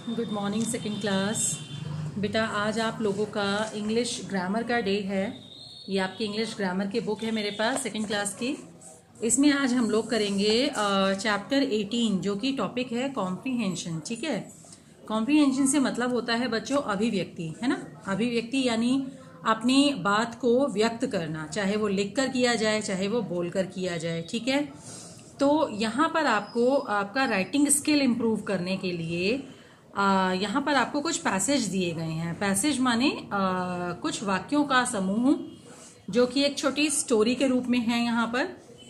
Good morning second class. बेटा आज आप लोगों का इंग्लिश ग्रामर का डे है। ये आपकी इंग्लिश ग्रामर की बुक है मेरे पास सेकंड क्लास की। इसमें आज हम लोग करेंगे चैप्टर 18 जो कि टॉपिक है कॉम्प्रीहेंशन। ठीक है, कॉम्प्रीहेंशन से मतलब होता है बच्चों अभिव्यक्ति, है ना। अभिव्यक्ति यानी अपनी बात को व्यक्त करना, चाहे वो लिख कर किया जाए चाहे वो बोल कर किया जाए। ठीक है, तो यहाँ पर आपको आपका राइटिंग स्किल इम्प्रूव करने के लिए यहाँ पर आपको कुछ पैसेज दिए गए हैं। पैसेज माने कुछ वाक्यों का समूह जो कि एक छोटी स्टोरी के रूप में है यहाँ पर,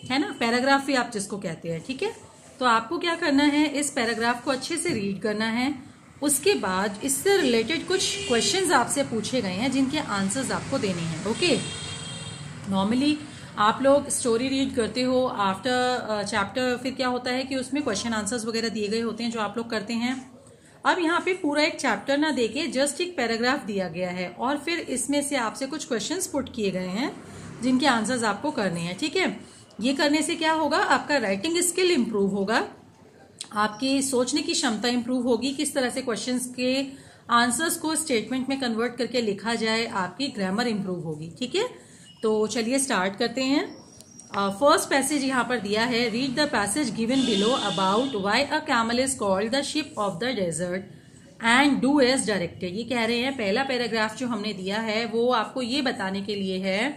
है ना। पैराग्राफ भी आप जिसको कहते हैं। ठीक है, तो आपको क्या करना है, इस पैराग्राफ को अच्छे से रीड करना है। उसके बाद इससे रिलेटेड कुछ क्वेश्चंस आपसे पूछे गए हैं जिनके आंसर्स आपको देने हैं। ओके, नॉर्मली आप लोग स्टोरी रीड करते हो आफ्टर चैप्टर, फिर क्या होता है कि उसमें क्वेश्चन आंसर्स वगैरह दिए गए होते हैं जो आप लोग करते हैं। अब यहाँ पे पूरा एक चैप्टर ना देके जस्ट एक पैराग्राफ दिया गया है और फिर इसमें से आपसे कुछ क्वेश्चंस पुट किए गए हैं जिनके आंसर्स आपको करने हैं। ठीक है, ये करने से क्या होगा, आपका राइटिंग स्किल इंप्रूव होगा, आपकी सोचने की क्षमता इंप्रूव होगी, किस तरह से क्वेश्चंस के आंसर्स को स्टेटमेंट में कन्वर्ट करके लिखा जाए, आपकी ग्रामर इंप्रूव होगी। ठीक है, तो चलिए स्टार्ट करते हैं। फर्स्ट पैसेज यहाँ पर दिया है, read the passage given below about why a camel is called the ship of the desert and do as directed. ये कह रहे हैं पहला पैराग्राफ जो हमने दिया है वो आपको ये बताने के लिए है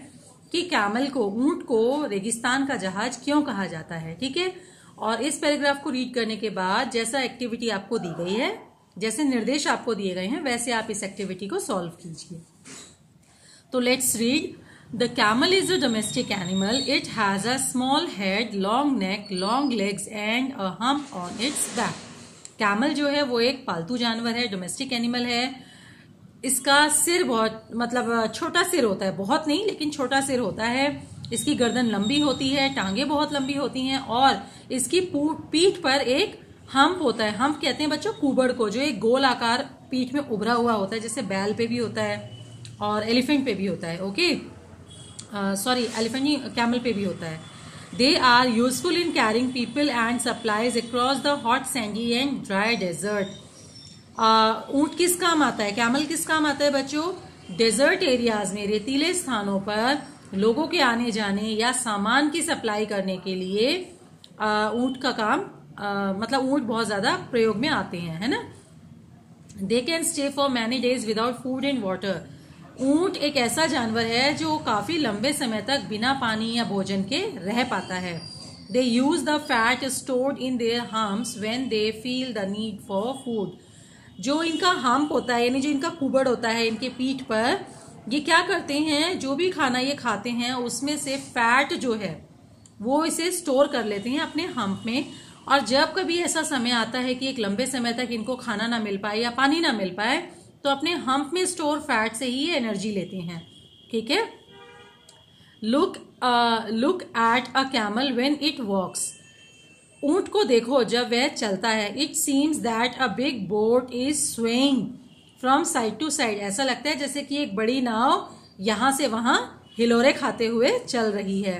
कि कैमल को, ऊंट को रेगिस्तान का जहाज क्यों कहा जाता है। ठीक है, और इस पैराग्राफ को रीड करने के बाद जैसा एक्टिविटी आपको दी गई है, जैसे निर्देश आपको दिए गए हैं, वैसे आप इस एक्टिविटी को सॉल्व कीजिए। तो let's read. The camel is a domestic animal. It has a small head, long neck, long legs and a hump on its back. Camel जो है वो एक पालतू जानवर है, डोमेस्टिक एनिमल है। इसका सिर बहुत मतलब छोटा सिर होता है, बहुत नहीं लेकिन छोटा सिर होता है। इसकी गर्दन लंबी होती है, टांगे बहुत लंबी होती हैं और इसकी पीठ पर एक हम्प होता है। हम्प कहते हैं बच्चों कुबड़ को, जो एक गोल आकार पीठ में उभरा हुआ होता है, जैसे बैल पे भी होता है और एलिफेंट पे भी होता है। ओके, सॉरी एलिफेंट नहीं, कैमल पे भी होता है। They are useful in carrying people and supplies across the hot sandy and dry desert. ऊंट किस काम आता है, कैमल किस काम आता है बच्चों, डेजर्ट एरियाज में, रेतीले स्थानों पर लोगों के आने जाने या सामान की सप्लाई करने के लिए ऊंट का काम मतलब ऊंट बहुत ज्यादा प्रयोग में आते हैं, है ना। They can stay for many days without food and water. ऊंट एक ऐसा जानवर है जो काफी लंबे समय तक बिना पानी या भोजन के रह पाता है। They use the fat stored in their humps when they feel the need for food. जो इनका हम्प होता है यानी जो इनका कुबड़ होता है इनके पीठ पर, ये क्या करते हैं, जो भी खाना ये खाते हैं उसमें से फैट जो है वो इसे स्टोर कर लेते हैं अपने हम्प में। और जब कभी ऐसा समय आता है कि एक लंबे समय तक इनको खाना ना मिल पाए या पानी ना मिल पाए तो अपने हम्प में स्टोर फैट से ही एनर्जी लेते हैं। ठीक है, look at a camel when it walks. ऊंट को देखो जब वह चलता है। It seems that a big boat is swaying from side to side. ऐसा लगता है जैसे कि एक बड़ी नाव यहां से वहां हिलोरे खाते हुए चल रही है।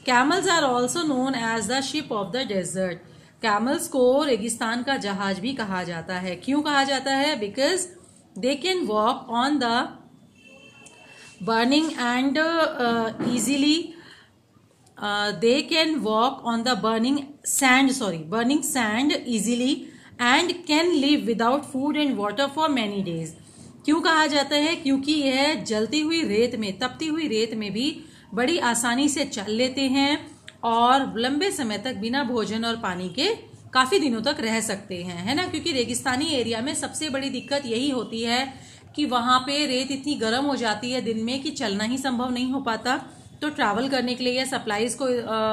Camels are also known as the ship of the desert. Camels को रेगिस्तान का जहाज भी कहा जाता है। क्यों कहा जाता है, because they can walk on the burning and easily they can walk on the burning sand easily and can live without food and water for many days. क्यों कहा जाता है, क्योंकि यह जलती हुई रेत में, तपती हुई रेत में भी बड़ी आसानी से चल लेते हैं और लंबे समय तक बिना भोजन और पानी के काफी दिनों तक रह सकते हैं, है ना। क्योंकि रेगिस्तानी एरिया में सबसे बड़ी दिक्कत यही होती है कि वहां पे रेत इतनी गर्म हो जाती है दिन में कि चलना ही संभव नहीं हो पाता। तो ट्रैवल करने के लिए या सप्लाईज को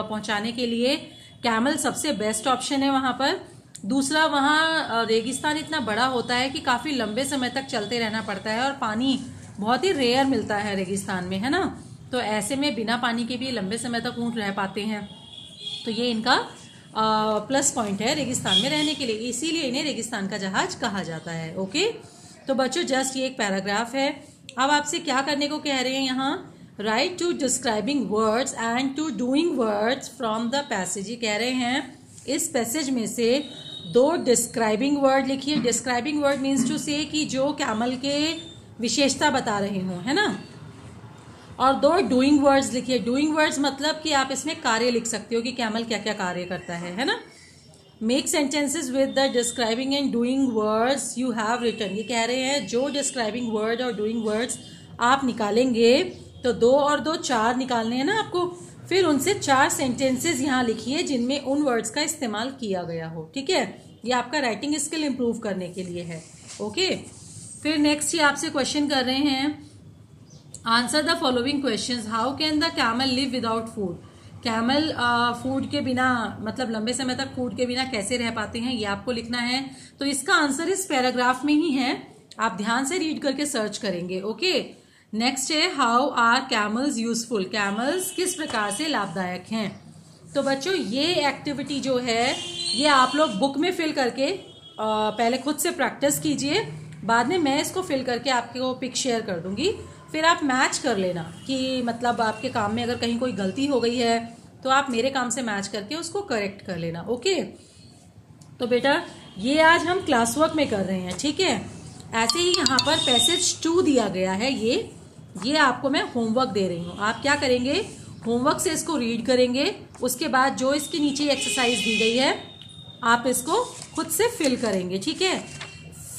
पहुंचाने के लिए कैमल सबसे बेस्ट ऑप्शन है वहां पर। दूसरा, वहां रेगिस्तान इतना बड़ा होता है कि काफी लंबे समय तक चलते रहना पड़ता है और पानी बहुत ही रेयर मिलता है रेगिस्तान में, है ना। तो ऐसे में बिना पानी के भी लंबे समय तक ऊंट रह पाते हैं। तो ये इनका प्लस पॉइंट है रेगिस्तान में रहने के लिए, इसीलिए इन्हें रेगिस्तान का जहाज कहा जाता है। ओके, तो बच्चों जस्ट ये एक पैराग्राफ है। अब आपसे क्या करने को कह रहे हैं यहाँ, write two describing words and two doing words from the passage. ये कह रहे हैं इस पैसेज में से 2 डिस्क्राइबिंग वर्ड लिखिए। Describing word means to say कि जो कैमल के विशेषता बता रहे हों, है ना। और 2 डूइंग वर्ड्स लिखिए। डूइंग वर्ड्स मतलब कि आप इसमें कार्य लिख सकते हो कि कैमल क्या क्या कार्य करता है ना। Make sentences with the describing and doing words you have written. ये कह रहे हैं जो डिस्क्राइबिंग वर्ड और डूइंग वर्ड्स आप निकालेंगे, तो 2 और 2 4 निकालने हैं ना आपको। फिर उनसे 4 सेंटेंसेस यहाँ लिखिए जिनमें उन वर्ड्स का इस्तेमाल किया गया हो। ठीक है, ये आपका राइटिंग स्किल इंप्रूव करने के लिए है। ओके, फिर नेक्स्ट ये आपसे क्वेश्चन कर रहे हैं, answer the following questions. How can the camel live without food. Camel food के बिना, मतलब लंबे समय तक फूड के बिना कैसे रह पाते हैं, ये आपको लिखना है। तो इसका आंसर इस पैराग्राफ में ही है, आप ध्यान से रीड करके सर्च करेंगे। ओके, नेक्स्ट है how are camels useful. Camels किस प्रकार से लाभदायक हैं। तो बच्चों ये एक्टिविटी जो है ये आप लोग बुक में फिल करके पहले खुद से प्रैक्टिस कीजिए, बाद में मैं इसको फिल करके आपको पिक शेयर कर दूंगी। फिर आप मैच कर लेना कि मतलब आपके काम में अगर कहीं कोई गलती हो गई है तो आप मेरे काम से मैच करके उसको करेक्ट कर लेना। ओके, तो बेटा ये आज हम क्लास वर्क में कर रहे हैं। ठीक है, ऐसे ही यहाँ पर पैसेज 2 दिया गया है, ये आपको मैं होमवर्क दे रही हूँ। आप क्या करेंगे, होमवर्क से इसको रीड करेंगे, उसके बाद जो इसके नीचे एक्सरसाइज दी गई है आप इसको खुद से फिल करेंगे। ठीक है,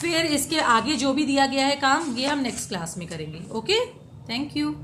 फिर इसके आगे जो भी दिया गया है काम, ये हम नेक्स्ट क्लास में करेंगे। Okay, thank you.